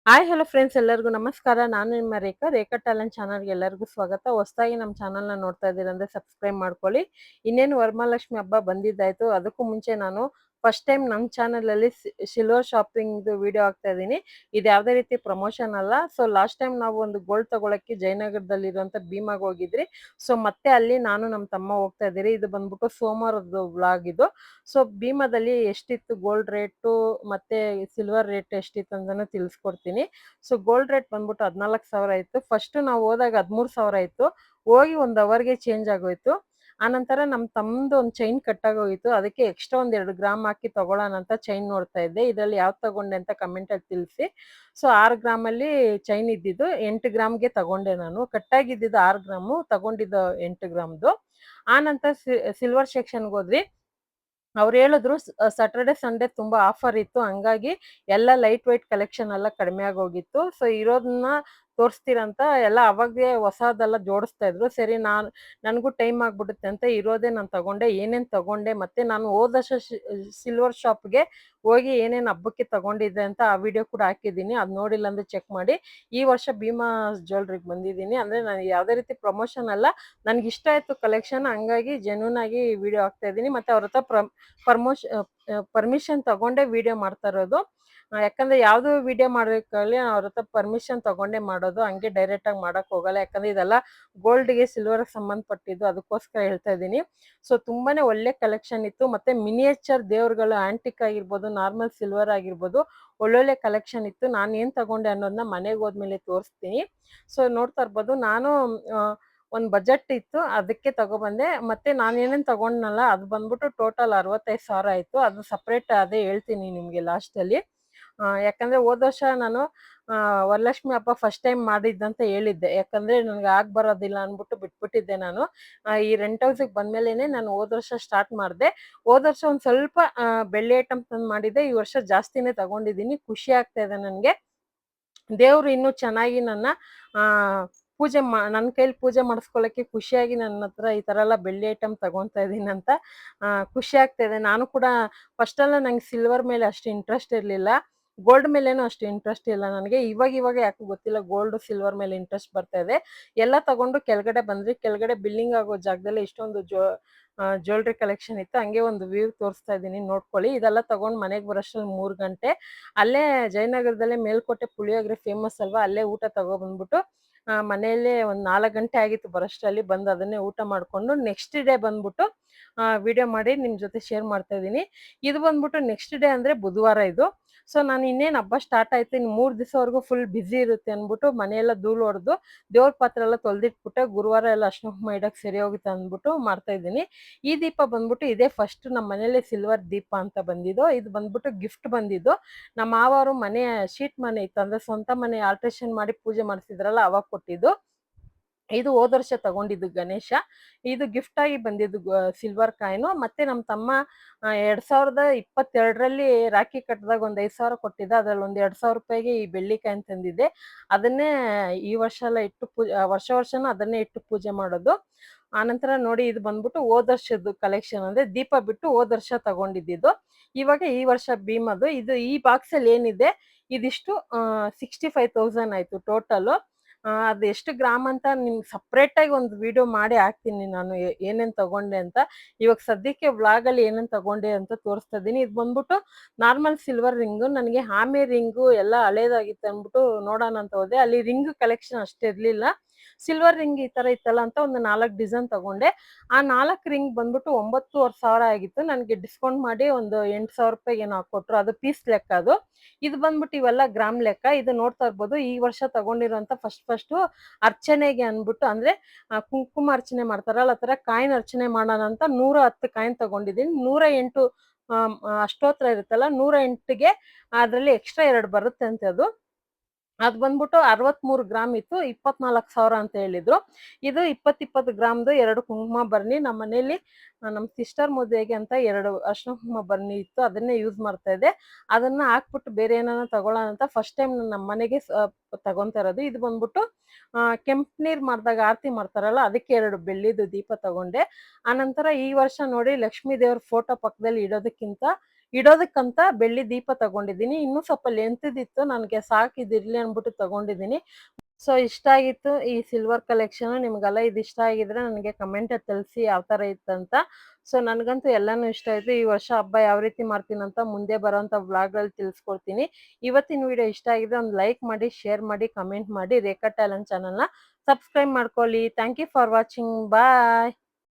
Hi hello friends ಎಲ್ಲರಿಗೂ ನಮಸ್ಕಾರ. ನಾನು ನಿಮ್ಮ ರೇಖಾ ಟ್ಯಾಲೆಂಟ್ ಚಾನಲ್ಗೆ ಎಲ್ಲರಿಗೂ ಸ್ವಾಗತ. ಹೊಸದಾಗಿ ನಮ್ಮ ಚಾನಲ್ನ ನೋಡ್ತಾ ಇದ್ದೀರಾ ಅಂದರೆ ಸಬ್ಸ್ಕ್ರೈಬ್ ಮಾಡ್ಕೊಳ್ಳಿ. ಇನ್ನೇನು ವರಮಹಾಲಕ್ಷ್ಮಿ ಹಬ್ಬ ಬಂದಿದ್ದಾಯಿತು. ಅದಕ್ಕೂ ಮುಂಚೆ ನಾನು ಫಸ್ಟ್ ಟೈಮ್ ನಮ್ಮ ಚಾನಲಲ್ಲಿ ಸಿಲ್ವರ್ ಶಾಪಿಂಗ್ದು ವಿಡಿಯೋ ಹಾಕ್ತಾ ಇದ್ದೀನಿ. ಇದು ಯಾವುದೇ ರೀತಿ ಪ್ರಮೋಷನ್ ಅಲ್ಲ. ಸೊ ಲಾಸ್ಟ್ ಟೈಮ್ ನಾವು ಒಂದು ಗೋಲ್ಡ್ ತಗೊಳಕ್ಕೆ ಜಯನಗರದಲ್ಲಿರುವಂಥ ಭೀಮಾಗೆ ಹೋಗಿದ್ರಿ. ಸೊ ಮತ್ತೆ ಅಲ್ಲಿ ನಾನು ನಮ್ಮ ತಮ್ಮ ಹೋಗ್ತಾ ಇದ್ದೀರಿ. ಇದು ಬಂದ್ಬಿಟ್ಟು ಸೋಮವಾರದ ವ್ಲಾಗ್ ಇದು. ಸೊ ಭೀಮಾದಲ್ಲಿ ಎಷ್ಟಿತ್ತು ಗೋಲ್ಡ್ ರೇಟು ಮತ್ತೆ ಸಿಲ್ವರ್ ರೇಟ್ ಎಷ್ಟಿತ್ತು ಅಂತಲೂ ತಿಳಿಸ್ಕೊಡ್ತೀನಿ. ಸೊ ಗೋಲ್ಡ್ ರೇಟ್ ಬಂದ್ಬಿಟ್ಟು 14,000 ಇತ್ತು. ಫಸ್ಟ್ ನಾವು ಹೋದಾಗ 13,000 ಇತ್ತು. ಹೋಗಿ 1 ಅವರ್ಗೆ ಚೇಂಜ್ ಆಗೋಯ್ತು. ಆನಂತರ ನಮ್ಮ ತಮ್ಮದು ಒಂದು ಚೈನ್ ಕಟ್ಟಾಗೋಗಿತ್ತು. ಅದಕ್ಕೆ ಎಕ್ಸ್ಟ್ರಾ ಒಂದು 2 ಗ್ರಾಮ್ ಹಾಕಿ ತಗೊಳ್ಳೋಣ ಅಂತ ಚೈನ್ ನೋಡ್ತಾ ಇದ್ದೆ. ಇದರಲ್ಲಿ ಯಾವ್ದು ತಗೊಂಡೆ ಅಂತ ಕಮೆಂಟಲ್ಲಿ ತಿಳಿಸಿ. ಸೊ 6 ಗ್ರಾಮಲ್ಲಿ ಚೈನ್ ಇದ್ದಿದ್ದು 8 ಗ್ರಾಮ್ಗೆ ತಗೊಂಡೆ ನಾನು. ಕಟ್ಟಾಗಿದ್ದಿದ್ದು 6 ಗ್ರಾಮು, ತಗೊಂಡಿದ್ದು 8 ಗ್ರಾಮ್ದು. ಆನಂತರ ಸಿಲ್ವರ್ ಸೆಕ್ಷನ್ಗೆ ಹೋದ್ವಿ. ಅವ್ರು ಹೇಳಿದ್ರು ಸ್ಯಾಟರ್ಡೆ ಸಂಡೇ ತುಂಬಾ ಆಫರ್ ಇತ್ತು, ಹಂಗಾಗಿ ಎಲ್ಲ ಲೈಟ್ ವೆಯ್ಟ್ ಕಲೆಕ್ಷನ್ ಎಲ್ಲ ಕಡಿಮೆ ಆಗೋಗಿತ್ತು. ಸೊ ಇರೋದನ್ನ ತೋರಿಸ್ತೀರಂತ ಎಲ್ಲ ಅವಾಗೇ ಹೊಸದೆಲ್ಲ ಜೋಡಿಸ್ತಾ ಇದ್ರು. ಸರಿ ನನಗೂ ಟೈಮ್ ಆಗ್ಬಿಡುತ್ತೆ ಅಂತ ಇರೋದೇ ನಾನು ತಗೊಂಡೆ. ಏನೇನು ತಗೊಂಡೆ ಮತ್ತೆ ನಾನು ಹೋದ ವರ್ಷ ಸಿಲ್ವರ್ ಶಾಪ್ಗೆ ಹೋಗಿ ಏನೇನು ಹಬ್ಬಕ್ಕೆ ತಗೊಂಡಿದ್ದೆ ಅಂತ ಆ ವಿಡಿಯೋ ಕೂಡ ಹಾಕಿದ್ದೀನಿ. ಅದು ನೋಡಿಲ್ಲ ಅಂದ್ರೆ ಚೆಕ್ ಮಾಡಿ. ಈ ವರ್ಷ ಭೀಮಾ ಜ್ಯುವೆಲ್ರಿಗೆ ಬಂದಿದ್ದೀನಿ. ಅಂದ್ರೆ ನಾನು ಯಾವುದೇ ರೀತಿ ಪ್ರಮೋಷನ್ ಅಲ್ಲ, ನನ್ಗೆ ಇಷ್ಟ ಆಯ್ತು ಕಲೆಕ್ಷನ್, ಹಂಗಾಗಿ ಜೆನ್ಯೂನ್ ಆಗಿ ವಿಡಿಯೋ ಹಾಕ್ತಾ ಇದ್ದೀನಿ. ಮತ್ತೆ ಅವ್ರ ಹತ್ರ ಪರ್ಮಿಷನ್ ತಗೊಂಡೇ ವಿಡಿಯೋ ಮಾಡ್ತಾ ಇರೋದು. ಯಾಕಂದ್ರೆ ಯಾವ್ದು ವಿಡಿಯೋ ಮಾಡ್ಬೇಕಾಗ್ಲಿ ಅವ್ರ ಹತ್ರ ಪರ್ಮಿಷನ್ ತಗೊಂಡೇ ಮಾಡೋದು, ಹಂಗೆ ಡೈರೆಕ್ಟ್ ಆಗಿ ಮಾಡಕ್ ಹೋಗಲ್ಲ. ಯಾಕಂದ್ರೆ ಇದೆಲ್ಲ ಗೋಲ್ಡ್ಗೆ ಸಿಲ್ವರ್ ಸಂಬಂಧಪಟ್ಟಿದ್ದು, ಅದಕ್ಕೋಸ್ಕರ ಹೇಳ್ತಾ ಇದ್ದೀನಿ. ಸೊ ತುಂಬಾನೇ ಒಳ್ಳೆ ಕಲೆಕ್ಷನ್ ಇತ್ತು. ಮತ್ತೆ ಮಿನಿಯೇಚರ್ ದೇವ್ರುಗಳು ಆಂಟಿಕ್ ಆಗಿರ್ಬೋದು, ನಾರ್ಮಲ್ ಸಿಲ್ವರ್ ಆಗಿರ್ಬೋದು, ಒಳ್ಳೊಳ್ಳೆ ಕಲೆಕ್ಷನ್ ಇತ್ತು. ನಾನು ಏನ್ ತಗೊಂಡೆ ಅನ್ನೋದನ್ನ ಮನೆಗೆ ಹೋದ್ಮೇಲೆ ತೋರಿಸ್ತೀನಿ. ಸೊ ನೋಡ್ತಾ ಇರ್ಬೋದು, ನಾನು ಒಂದು ಬಜೆಟ್ ಇತ್ತು, ಅದಕ್ಕೆ ತಗೊಬಂದೆ. ಮತ್ತೆ ನಾನು ಏನೇನು ತಗೊಂಡ್ನಲ್ಲ ಅದು ಬಂದ್ಬಿಟ್ಟು ಟೋಟಲ್ 65,000 ಆಯ್ತು. ಅದು ಸಪ್ರೇಟ್ ಅದೇ ಹೇಳ್ತೀನಿ ನಿಮಗೆ ಲಾಸ್ಟಲ್ಲಿ. ಯಾಕಂದ್ರೆ ಹೋದ ವರ್ಷ ನಾನು ವರಲಕ್ಷ್ಮಿ ಹಬ್ಬ ಫಸ್ಟ್ ಟೈಮ್ ಮಾಡಿದ್ದಂತ ಹೇಳಿದ್ದೆ. ಯಾಕಂದ್ರೆ ನನಗೆ ಬರೋದಿಲ್ಲ ಅಂದ್ಬಿಟ್ಟು ಬಿಟ್ಬಿಟ್ಟಿದ್ದೆ ನಾನು. ಈ ರೆಂಟ್ ಹೌಸಿಗೆ ಬಂದ್ಮೇಲೆನೆ ನಾನು ಹೋದ ವರ್ಷ ಸ್ಟಾರ್ಟ್ ಮಾಡಿದೆ. ಹೋದ ವರ್ಷ ಒಂದು ಸ್ವಲ್ಪ ಬೆಳ್ಳಿ ಐಟಮ್ ತಂದು ಮಾಡಿದ್ದೆ. ಈ ವರ್ಷ ಜಾಸ್ತಿನೇ ತಗೊಂಡಿದ್ದೀನಿ. ಖುಷಿ ಆಗ್ತಾ ಇದೆ ನನಗೆ. ದೇವ್ರು ಇನ್ನೂ ಚೆನ್ನಾಗಿ ನನ್ನ ಆ ನನ್ನ ಕೈಲಿ ಪೂಜೆ ಮಾಡಿಸ್ಕೊಳ್ಳೋಕ್ಕೆ ಖುಷಿಯಾಗಿ ನನ್ನ ಹತ್ರ ಈ ಥರ ಎಲ್ಲ ಬೆಳ್ಳಿ ಐಟಮ್ ತಗೊತಾ ಇದ್ದೀನಿ ಅಂತ ಖುಷಿ ಆಗ್ತಾ ಇದೆ. ನಾನು ಕೂಡ ಫಸ್ಟೆಲ್ಲ ನಂಗೆ ಸಿಲ್ವರ್ ಮೇಲೆ ಅಷ್ಟು ಇಂಟ್ರೆಸ್ಟ್ ಇರಲಿಲ್ಲ. ಗೋಲ್ಡ್ ಮೇಲೇನು ಅಷ್ಟು ಇಂಟ್ರೆಸ್ಟ್ ಇಲ್ಲ ನನಗೆ. ಇವಾಗ ಯಾಕೋ ಗೊತ್ತಿಲ್ಲ ಗೋಲ್ಡ್ ಸಿಲ್ವರ್ ಮೇಲೆ ಇಂಟ್ರೆಸ್ಟ್ ಬರ್ತಾ ಇದೆ. ಎಲ್ಲ ತಗೊಂಡು ಕೆಳಗಡೆ ಬಂದ್ವಿ. ಕೆಳಗಡೆ ಬಿಲ್ಲಿಂಗ್ ಆಗೋ ಜಾಗದಲ್ಲಿ ಇಷ್ಟೊಂದು ಜ್ಯುವೆಲ್ರಿ ಕಲೆಕ್ಷನ್ ಇತ್ತು. ಹಂಗೆ ಒಂದು ವ್ಯೂ ತೋರಿಸ್ತಾ ಇದ್ದೀನಿ, ನೋಡ್ಕೊಳ್ಳಿ. ಇದೆಲ್ಲ ತಗೊಂಡು ಮನೆಗೆ ಬರೋಷ್ಟ್ರಲ್ಲಿ 3 ಗಂಟೆ. ಅಲ್ಲೇ ಜಯನಗರದಲ್ಲೇ ಮೇಲ್ಕೋಟೆ ಪುಳಿಯೋಗರೆ ಫೇಮಸ್ ಅಲ್ವಾ, ಅಲ್ಲೇ ಊಟ ತಗೊಬಂದ್ಬಿಟ್ಟು ಮನೆಯಲ್ಲೇ ಒಂದು 4 ಗಂಟೆ ಆಗಿತ್ತು ಬರೋಷ್ಟ್ರಲ್ಲಿ. ಬಂದು ಅದನ್ನೇ ಊಟ ಮಾಡಿಕೊಂಡು ನೆಕ್ಸ್ಟ್ ಡೇ ಬಂದ್ಬಿಟ್ಟು ವಿಡಿಯೋ ಮಾಡಿ ನಿಮ್ಮ ಜೊತೆ ಶೇರ್ ಮಾಡ್ತಾ ಇದ್ದೀನಿ. ಇದು ಬಂದ್ಬಿಟ್ಟು ನೆಕ್ಸ್ಟ್ ಡೇ ಅಂದರೆ ಬುಧವಾರ ಇದು. ಸೊ ನಾನು ಇನ್ನೇನು ಹಬ್ಬ ಸ್ಟಾರ್ಟ್ ಆಯ್ತು, ಇನ್ನು 3 ದಿವಸವರೆಗೂ ಫುಲ್ ಬ್ಯುಸಿ ಇರುತ್ತೆ ಅಂದ್ಬಿಟ್ಟು ಮನೆಯೆಲ್ಲ ಧೂಳು ಹೊಡೆದು ದೇವ್ರ ಪಾತ್ರೆ ಎಲ್ಲ ತೊಳೆದಿಟ್ಬಿಟ್ಟೆ. ಗುರುವಾರ ಎಲ್ಲ ಅರ್ಶಿನ ಕುಂಕುಮ ಇಡಕ್ಕೆ ಸರಿ ಹೋಗುತ್ತೆ ಅಂದ್ಬಿಟ್ಟು ಮಾಡ್ತಾ ಇದ್ದೀನಿ. ಈ ದೀಪ ಬಂದ್ಬಿಟ್ಟು ಇದೇ ಫಸ್ಟ್ ನಮ್ಮ ಮನೇಲಿ ಸಿಲ್ವರ್ ದೀಪ ಅಂತ ಬಂದಿದ್ದು. ಇದು ಬಂದ್ಬಿಟ್ಟು ಗಿಫ್ಟ್ ಬಂದಿದ್ದು. ನಮ್ಮ ಮಾವರು ಮನೆ ಶೀಟ್ ಮನೆ ಇತ್ತು, ಅಂದ್ರೆ ಸ್ವಂತ ಮನೆ ಆಲ್ಟ್ರೇಷನ್ ಮಾಡಿ ಪೂಜೆ ಮಾಡಿಸಿದ್ರಲ್ಲ ಅವಾಗ ಕೊಟ್ಟಿದ್ದು. ಇದು ಹೋದ ವರ್ಷ ತಗೊಂಡಿದ್ದು ಗಣೇಶ. ಇದು ಗಿಫ್ಟ್ ಆಗಿ ಬಂದಿದ್ದು ಸಿಲ್ವರ್ ಕಾಯಿನು. ಮತ್ತೆ ನಮ್ಮ ತಮ್ಮ 2022ರಲ್ಲಿ ರಾಖಿ ಕಟ್ಟಿದಾಗ ಒಂದು 5,000 ಕೊಟ್ಟಿದ್ದ. ಅದ್ರಲ್ಲಿ ಒಂದು 2,000 ರೂಪಾಯಿಗೆ ಈ ಬೆಳ್ಳಿ ಕಾಯಿನ್ ತಂದಿದ್ದೆ. ಅದನ್ನೇ ಈ ವರ್ಷ ಎಲ್ಲ ಇಟ್ಟು ವರ್ಷನೂ ಅದನ್ನೇ ಇಟ್ಟು ಪೂಜೆ ಮಾಡೋದು. ಆನಂತರ ನೋಡಿ, ಇದು ಬಂದ್ಬಿಟ್ಟು ಹೋದ ವರ್ಷದ್ದು ಕಲೆಕ್ಷನ್, ಅಂದ್ರೆ ದೀಪ ಬಿಟ್ಟು ಹೋದ ವರ್ಷ ತಗೊಂಡಿದ್ದು. ಇವಾಗ ಈ ವರ್ಷ ಭೀಮದು. ಇದು ಈ ಬಾಕ್ಸ್ ಅಲ್ಲಿ ಏನಿದೆ ಇದಿಷ್ಟು 65,000 ಆಯ್ತು ಟೋಟಲ್. ಅದು ಎಷ್ಟು ಗ್ರಾಮ್ ಅಂತ ನಿಮ್ಗೆ ಸಪ್ರೇಟ್ ಆಗಿ ಒಂದು ವಿಡಿಯೋ ಮಾಡಿ ಹಾಕ್ತೀನಿ ನಾನು, ಏನೇನ್ ತಗೊಂಡೆ ಅಂತ. ಇವಾಗ ಸದ್ಯಕ್ಕೆ ವ್ಲಾಗ್ ಅಲ್ಲಿ ಏನೇನ್ ತಗೊಂಡೆ ಅಂತ ತೋರಿಸ್ತಾ ಇದ್ದೀನಿ. ಇದು ಬಂದ್ಬಿಟ್ಟು ನಾರ್ಮಲ್ ಸಿಲ್ವರ್ ರಿಂಗು. ನನಗೆ ಆಮೆ ರಿಂಗು ಎಲ್ಲ ಹಳೇದಾಗಿತ್ತು ಅಂದ್ಬಿಟ್ಟು ನೋಡೋಣ ಅಂತ ಹೋದೆ. ಅಲ್ಲಿ ರಿಂಗ್ ಕಲೆಕ್ಷನ್ ಅಷ್ಟೇ ಇರ್ಲಿಲ್ಲ. ಸಿಲ್ವರ್ ರಿಂಗ್ ಈ ತರ ಇತ್ತಲ್ಲ ಅಂತ ಒಂದು 4 ಡಿಸೈನ್ ತಗೊಂಡೆ. ಆ 4 ರಿಂಗ್ ಬಂದ್ಬಿಟ್ಟು 9,500 ಆಗಿತ್ತು. ನನಗೆ ಡಿಸ್ಕೌಂಟ್ ಮಾಡಿ ಒಂದು 8,000 ರೂಪಾಯಿಗೆ ಏನೋ ಹಾಕೊಟ್ರು. ಅದು ಪೀಸ್ ಲೆಕ್ಕ ಅದು. ಇದು ಬಂದ್ಬಿಟ್ಟು ಇವೆಲ್ಲ ಗ್ರಾಮ್ ಲೆಕ್ಕ. ಇದು ನೋಡ್ತಾ ಇರ್ಬೋದು, ಈ ವರ್ಷ ತಗೊಂಡಿರೋಂಥ ಫಸ್ಟ್ ಅರ್ಚನೆಗೆ ಅನ್ಬಿಟ್ಟು, ಅಂದ್ರೆ ಕುಂಕುಮ ಅರ್ಚನೆ ಮಾಡ್ತಾರಲ್ಲ ಆ ತರ ಕಾಯಿನ್ ಅರ್ಚನೆ ಮಾಡೋಣ ಅಂತ 110 ಕಾಯಿನ್ ತಗೊಂಡಿದ್ದೀನಿ. 108 ಅಷ್ಟೋತ್ರ ಇರುತ್ತಲ್ಲ, 108ಗೆ ಅದ್ರಲ್ಲಿ ಎಕ್ಸ್ಟ್ರಾ 2 ಬರುತ್ತೆ ಅಂತೆ ಅದು. ಅದು ಬಂದ್ಬಿಟ್ಟು 63 ಗ್ರಾಮ್ ಇತ್ತು. 24,000 ಅಂತ ಹೇಳಿದ್ರು. ಇದು 20 ಗ್ರಾಮ್ದು 2 ಕುಂಕುಮ ಭರಣಿ. ನಮ್ಮ ಮನೇಲಿ ನಮ್ಮ ಸಿಸ್ಟರ್ ಮದುವೆಗೆ ಅಂತ 2 ಅರ್ಶಿನ ಕುಂಕುಮ ಭರಣಿ ಇತ್ತು, ಅದನ್ನೇ ಯೂಸ್ ಮಾಡ್ತಾ ಇದ್ದೆ. ಅದನ್ನ ಹಾಕ್ಬಿಟ್ಟು ಬೇರೆ ಏನಾನ ತಗೊಳ್ಳೋಣ ಅಂತ ಫಸ್ಟ್ ಟೈಮ್ ನಮ್ಮ ಮನೆಗೆ ತಗೊಂತಾ ಇರೋದು. ಇದು ಬಂದ್ಬಿಟ್ಟು ಕೆಂಪು ನೀರ್ ಮಾಡಿದಾಗ ಆರತಿ ಮಾಡ್ತಾರಲ್ಲ, ಅದಕ್ಕೆ 2 ಬೆಳ್ಳಿದು ದೀಪ ತಗೊಂಡೆ. ಆನಂತರ ಈ ವರ್ಷ ನೋಡಿ, ಲಕ್ಷ್ಮೀ ದೇವ್ರ ಫೋಟೋ ಪಕ್ಕದಲ್ಲಿ ಇಡೋದಕ್ಕಂತ ಬೆಳ್ಳಿ ದೀಪ ತಗೊಂಡಿದ್ದೀನಿ. ಇನ್ನೂ ಸ್ವಲ್ಪ ಲೆಂತ್‌ದಿತ್ತು, ನನಗೆ ಸಾಕು ಇದಿರ್ಲಿ ಅಂದ್ಬಿಟ್ಟು ತಗೊಂಡಿದ್ದೀನಿ. ಸೊ ಇಷ್ಟ ಆಗಿತ್ತು ಈ ಸಿಲ್ವರ್ ಕಲೆಕ್ಷನ್. ನಿಮ್ಗೆಲ್ಲ ಇದು ಇಷ್ಟ ಆಗಿದ್ರೆ ನನಗೆ ಕಮೆಂಟಲ್ಲಿ ತಿಳಿಸಿ ಯಾವ ಥರ ಇತ್ತಂತ. ಸೊ ನನಗಂತೂ ಎಲ್ಲಾನು ಇಷ್ಟ ಆಯ್ತು. ಈ ವರ್ಷ ಹಬ್ಬ ಯಾವ ರೀತಿ ಮಾಡ್ತೀನಂತ ಮುಂದೆ ಬರೋಂಥ ವ್ಲಾಗ್‌ಗಳಲ್ಲಿ ತಿಳಿಸ್ಕೊಡ್ತೀನಿ. ಇವತ್ತಿನ ವಿಡಿಯೋ ಇಷ್ಟ ಆಗಿದ್ರೆ ಒಂದು ಲೈಕ್ ಮಾಡಿ, ಶೇರ್ ಮಾಡಿ, ಕಮೆಂಟ್ ಮಾಡಿ. ರೇಖಾ ಟ್ಯಾಲೆಂಟ್ ಚಾನಲ್‌ನ ಸಬ್ಸ್ಕ್ರೈಬ್ ಮಾಡ್ಕೊಳ್ಳಿ. Thank you for watching. Bye.